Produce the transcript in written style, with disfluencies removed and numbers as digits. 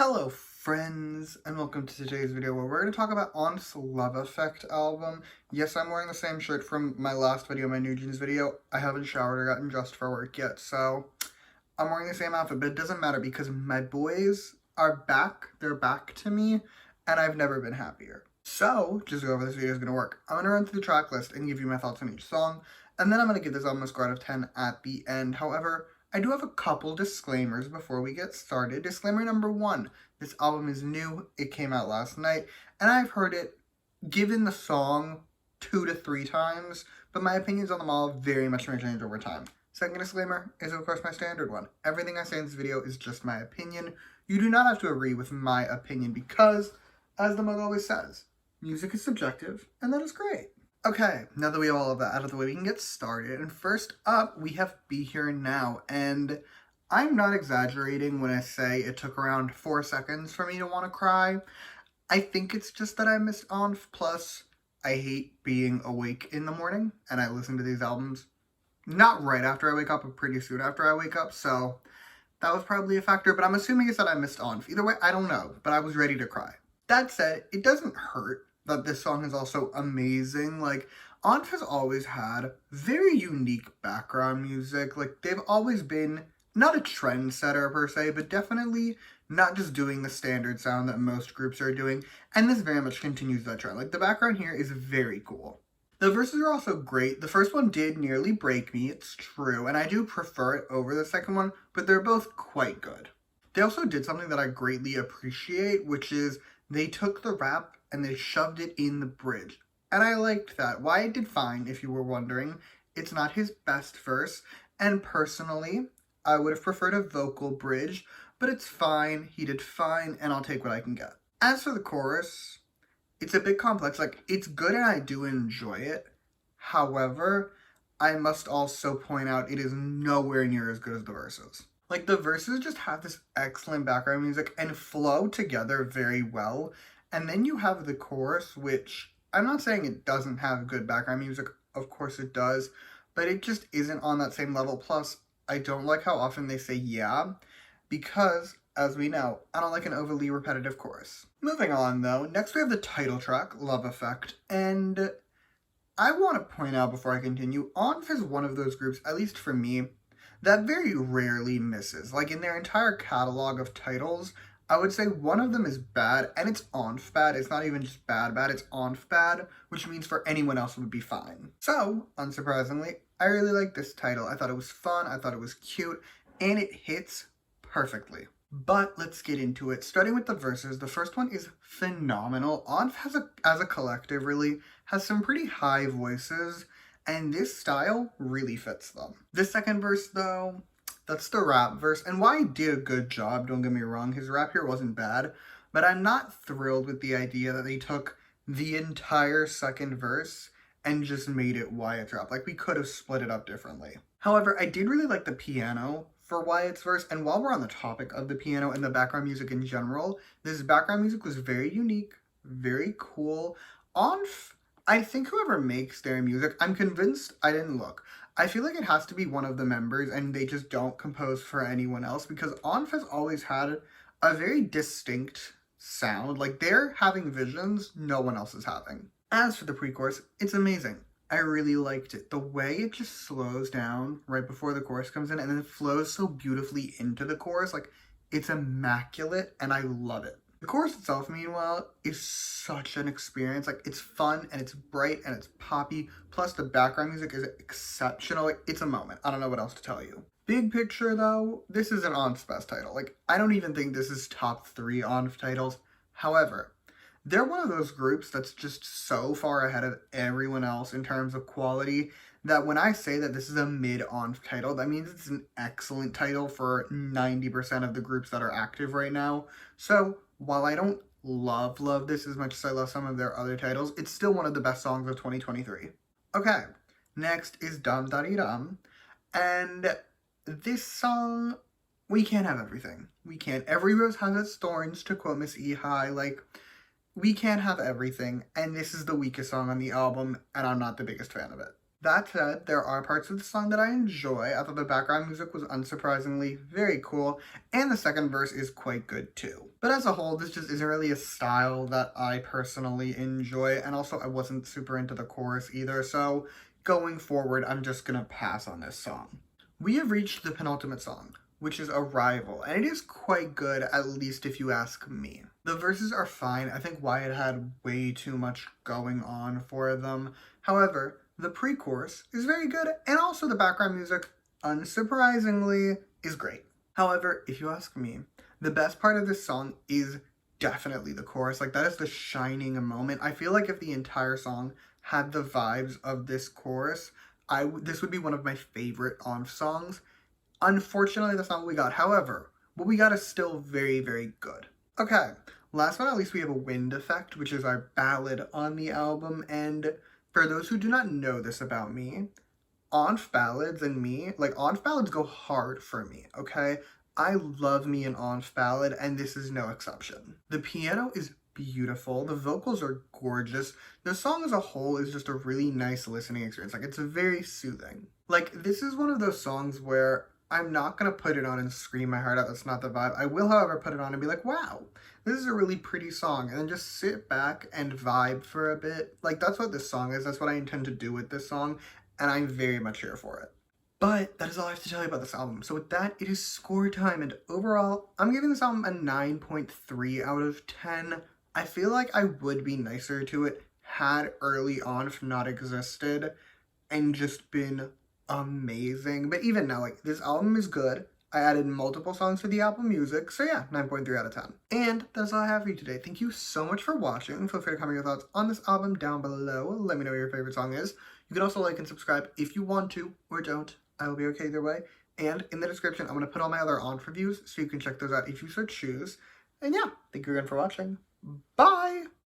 Hello friends, and welcome to today's video where we're going to talk about ONF's Love Effect album. Yes, I'm wearing the same shirt from my last video, my New Jeans video. I haven't showered or gotten dressed for work yet, so I'm wearing the same outfit, but it doesn't matter because my boys are back. They're back to me, and I've never been happier. So, just go over this video is going to work. I'm going to run through the track list and give you my thoughts on each song, and then I'm going to give this album a score out of 10 at the end. However, I do have a couple disclaimers before we get started. Disclaimer number one, this album is new, it came out last night, and I've heard it given the song 2 to 3 times, but my opinions on them all very much may change over time. Second disclaimer is of course my standard one. Everything I say in this video is just my opinion. You do not have to agree with my opinion because, as the mug always says, music is subjective, and that is great. Okay, now that we have all of that out of the way, we can get started. And first up, we have Be Here Now. And I'm not exaggerating when I say it took around 4 seconds for me to want to cry. I think it's just that I missed ONF. Plus, I hate being awake in the morning. And I listen to these albums not right after I wake up, but pretty soon after I wake up. So that was probably a factor. But I'm assuming it's that I missed ONF. Either way, I don't know. But I was ready to cry. That said, it doesn't hurt that this song is also amazing. Like, ONF has always had very unique background music. Like, they've always been not a trendsetter per se, but definitely not just doing the standard sound that most groups are doing. And this very much continues that trend. Like, the background here is very cool. The verses are also great. The first one did nearly break me, it's true, and I do prefer it over the second one, but they're both quite good. They also did something that I greatly appreciate, which is they took the rap and they shoved it in the bridge. And I liked that. Wyatt did fine, if you were wondering. It's not his best verse, and personally, I would have preferred a vocal bridge, but it's fine, he did fine, and I'll take what I can get. As for the chorus, it's a bit complex. Like, it's good and I do enjoy it. However, I must also point out it is nowhere near as good as the verses. Like, the verses just have this excellent background music and flow together very well. And then you have the chorus, which I'm not saying it doesn't have good background music. Of course it does. But it just isn't on that same level. Plus, I don't like how often they say yeah. Because, as we know, I don't like an overly repetitive chorus. Moving on, though. Next we have the title track, Love Effect. And I want to point out before I continue, ONF is one of those groups, at least for me, that very rarely misses. Like, in their entire catalog of titles, I would say one of them is bad, and it's ONF bad. It's not even just bad, it's ONF bad, which means for anyone else it would be fine. So, unsurprisingly, I really like this title. I thought it was fun, I thought it was cute, and it hits perfectly. But let's get into it. Starting with the verses, the first one is phenomenal. ONF as a collective really has some pretty high voices, and this style really fits them. The second verse, though, that's the rap verse, and Wyatt did a good job, don't get me wrong, his rap here wasn't bad, but I'm not thrilled with the idea that they took the entire second verse and just made it Wyatt's rap. Like, we could have split it up differently. However, I did really like the piano for Wyatt's verse, and while we're on the topic of the piano and the background music in general, this background music was very unique, very cool. ONF, I think whoever makes their music, I'm convinced, I didn't look, I feel like it has to be one of the members and they just don't compose for anyone else because ONF has always had a very distinct sound. Like, they're having visions no one else is having. As for the pre-chorus, it's amazing. I really liked it. The way it just slows down right before the chorus comes in and then it flows so beautifully into the chorus, like, it's immaculate and I love it. The chorus itself, meanwhile, is such an experience. Like, it's fun, and it's bright, and it's poppy, plus the background music is exceptional. Like, it's a moment. I don't know what else to tell you. Big picture, though, this is an ONF's best title. Like, I don't even think this is top 3 ONF titles. However, they're one of those groups that's just so far ahead of everyone else in terms of quality that when I say that this is a mid-ONF title, that means it's an excellent title for 90% of the groups that are active right now. So, while I don't love this as much as I love some of their other titles, it's still one of the best songs of 2023. Okay, next is Dum Dum Dum, and this song, we can't have everything. We can't. Every rose has its thorns, to quote Miss Ehi. Like, we can't have everything, and this is the weakest song on the album, and I'm not the biggest fan of it. That said, there are parts of the song that I enjoy. I thought the background music was unsurprisingly very cool, and the second verse is quite good too. But as a whole, this just isn't really a style that I personally enjoy, and also I wasn't super into the chorus either, so going forward, I'm just gonna pass on this song. We have reached the penultimate song, which is Arrival, and it is quite good, at least if you ask me. The verses are fine. I think Wyatt had way too much going on for them. However, the pre-chorus is very good, and also the background music, unsurprisingly, is great. However, if you ask me, the best part of this song is definitely the chorus. Like, that is the shining moment. I feel like if the entire song had the vibes of this chorus, this would be one of my favorite ONF songs. Unfortunately, that's not what we got. However, what we got is still very, very good. Okay, last but not least, we have a wind effect, which is our ballad on the album. And for those who do not know this about me, ONF ballads and me, like ONF ballads go hard for me, okay? I love me an ONF ballad, and this is no exception. The piano is beautiful. The vocals are gorgeous. The song as a whole is just a really nice listening experience. Like, it's very soothing. Like, this is one of those songs where I'm not going to put it on and scream my heart out. That's not the vibe. I will, however, put it on and be like, wow, this is a really pretty song. And then just sit back and vibe for a bit. Like, that's what this song is. That's what I intend to do with this song. And I'm very much here for it. But that is all I have to tell you about this album. So with that, it is score time. And overall, I'm giving this album a 9.3 out of 10. I feel like I would be nicer to it had early on not existed and just been amazing. But even now, like, this album is good. I added multiple songs to the Apple Music, so yeah, 9.3 out of 10. And that's all I have for you today. Thank you so much for watching. Feel free to comment your thoughts on this album down below. Let me know what your favorite song is. You can also like and subscribe if you want to, or don't. I will be okay either way. And in the description, I'm going to put all my other ONF reviews, so you can check those out if you so choose. And yeah, thank you again for watching. Bye!